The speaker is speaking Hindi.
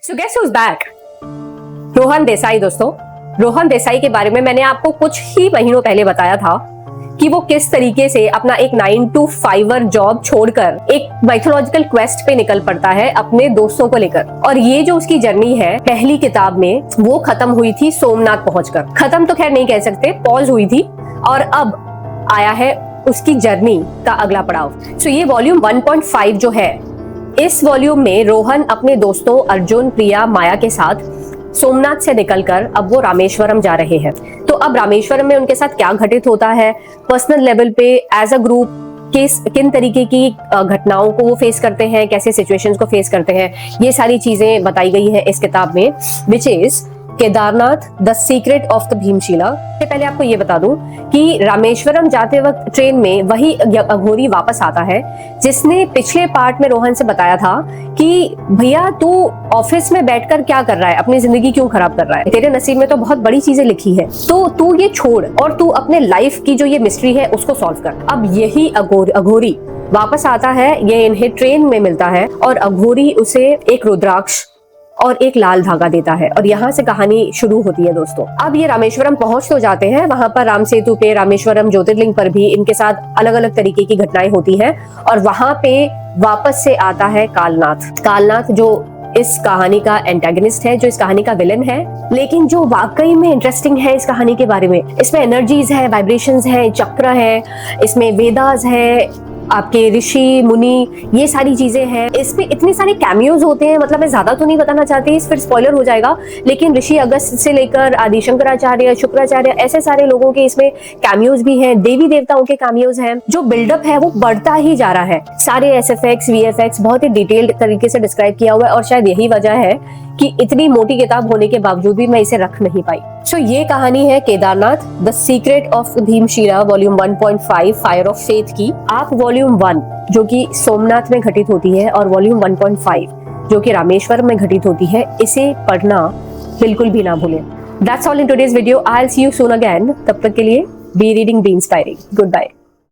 So guess who's back? Rohan Desai. दोस्तों, रोहन देसाई के बारे में मैंने आपको कुछ ही महीनों पहले बताया था कि वो किस तरीके से अपना एक 9 to 5 जॉब छोड़कर एक माइथोलॉजिकल क्वेस्ट पे निकल पड़ता है अपने दोस्तों को लेकर। और ये जो उसकी जर्नी है पहली किताब में, वो खत्म हुई थी सोमनाथ पहुंचकर। खत्म तो खैर नहीं कह सकते, पॉज हुई थी और अब आया है उसकी जर्नी का अगला पड़ाव। सो ये वॉल्यूम 1.5 जो है, इस वॉल्यूम में रोहन अपने दोस्तों अर्जुन, प्रिया, माया के साथ सोमनाथ से निकलकर अब वो रामेश्वरम जा रहे हैं। तो अब रामेश्वरम में उनके साथ क्या घटित होता है, पर्सनल लेवल पे एज अ ग्रुप किन तरीके की घटनाओं को वो फेस करते हैं, कैसे सिचुएशंस को फेस करते हैं, ये सारी चीजें बताई गई है इस किताब में, which is Kedarnath the secret of the Bhimshila. पहले आपको ये बता दूं कि रामेश्वरम जाते वक्त ट्रेन में वही अघोरी वापस आता है जिसने पिछले पार्ट में रोहन से बताया था कि भैया तू ऑफिस में बैठकर क्या कर रहा है, अपनी जिंदगी क्यों खराब कर रहा है, तेरे नसीब में तो बहुत बड़ी चीजें लिखी है, तो तू ये छोड़ और तू अपने लाइफ की जो ये मिस्ट्री है उसको सॉल्व कर। अब यही अघोरी वापस आता है, ये इन्हें ट्रेन में मिलता है और अघोरी उसे एक रुद्राक्ष और एक लाल धागा देता है और यहाँ से कहानी शुरू होती है। दोस्तों, अब ये रामेश्वरम पहुंच तो जाते हैं, वहां पर राम सेतु पे, रामेश्वरम ज्योतिर्लिंग पर भी इनके साथ अलग अलग तरीके की घटनाएं होती हैं और वहां पे वापस से आता है कालनाथ जो इस कहानी का एंटागनिस्ट है, जो इस कहानी का विलन है, लेकिन जो वाकई में इंटरेस्टिंग है इस कहानी के बारे में, इसमें एनर्जीज है, वाइब्रेशंस है, चक्र है, इसमें वेदास है, आपके ऋषि मुनि, ये सारी चीजें हैं। इसमें इतने सारे कैमियोज होते हैं, मतलब मैं ज्यादा तो नहीं बताना चाहती, फिर स्पॉइलर हो जाएगा, लेकिन ऋषि अगस्त से लेकर आदि शंकराचार्य, शुक्राचार्य, ऐसे सारे लोगों के इसमें कैमियोज भी हैं, देवी देवताओं के कैमियोज हैं। जो बिल्डअप है वो बढ़ता ही जा रहा है, सारे एसएफएक्स, वीएफएक्स बहुत ही डिटेल्ड तरीके से डिस्क्राइब किया हुआ है और शायद यही वजह है कि इतनी मोटी किताब होने के बावजूद भी मैं इसे रख नहीं पाई। सो ये कहानी है Kedarnath the secret of Bhimshila volume 1.5 fire of faith की। आप वॉल्यूम 1 जो कि सोमनाथ में घटित होती है और वॉल्यूम 1.5 जो कि रामेश्वरम में घटित होती है, इसे पढ़ना बिल्कुल भी ना भूलें। That's all in today's video. I'll see you soon again. तब तक के लिए be reading, be inspiring. Good bye.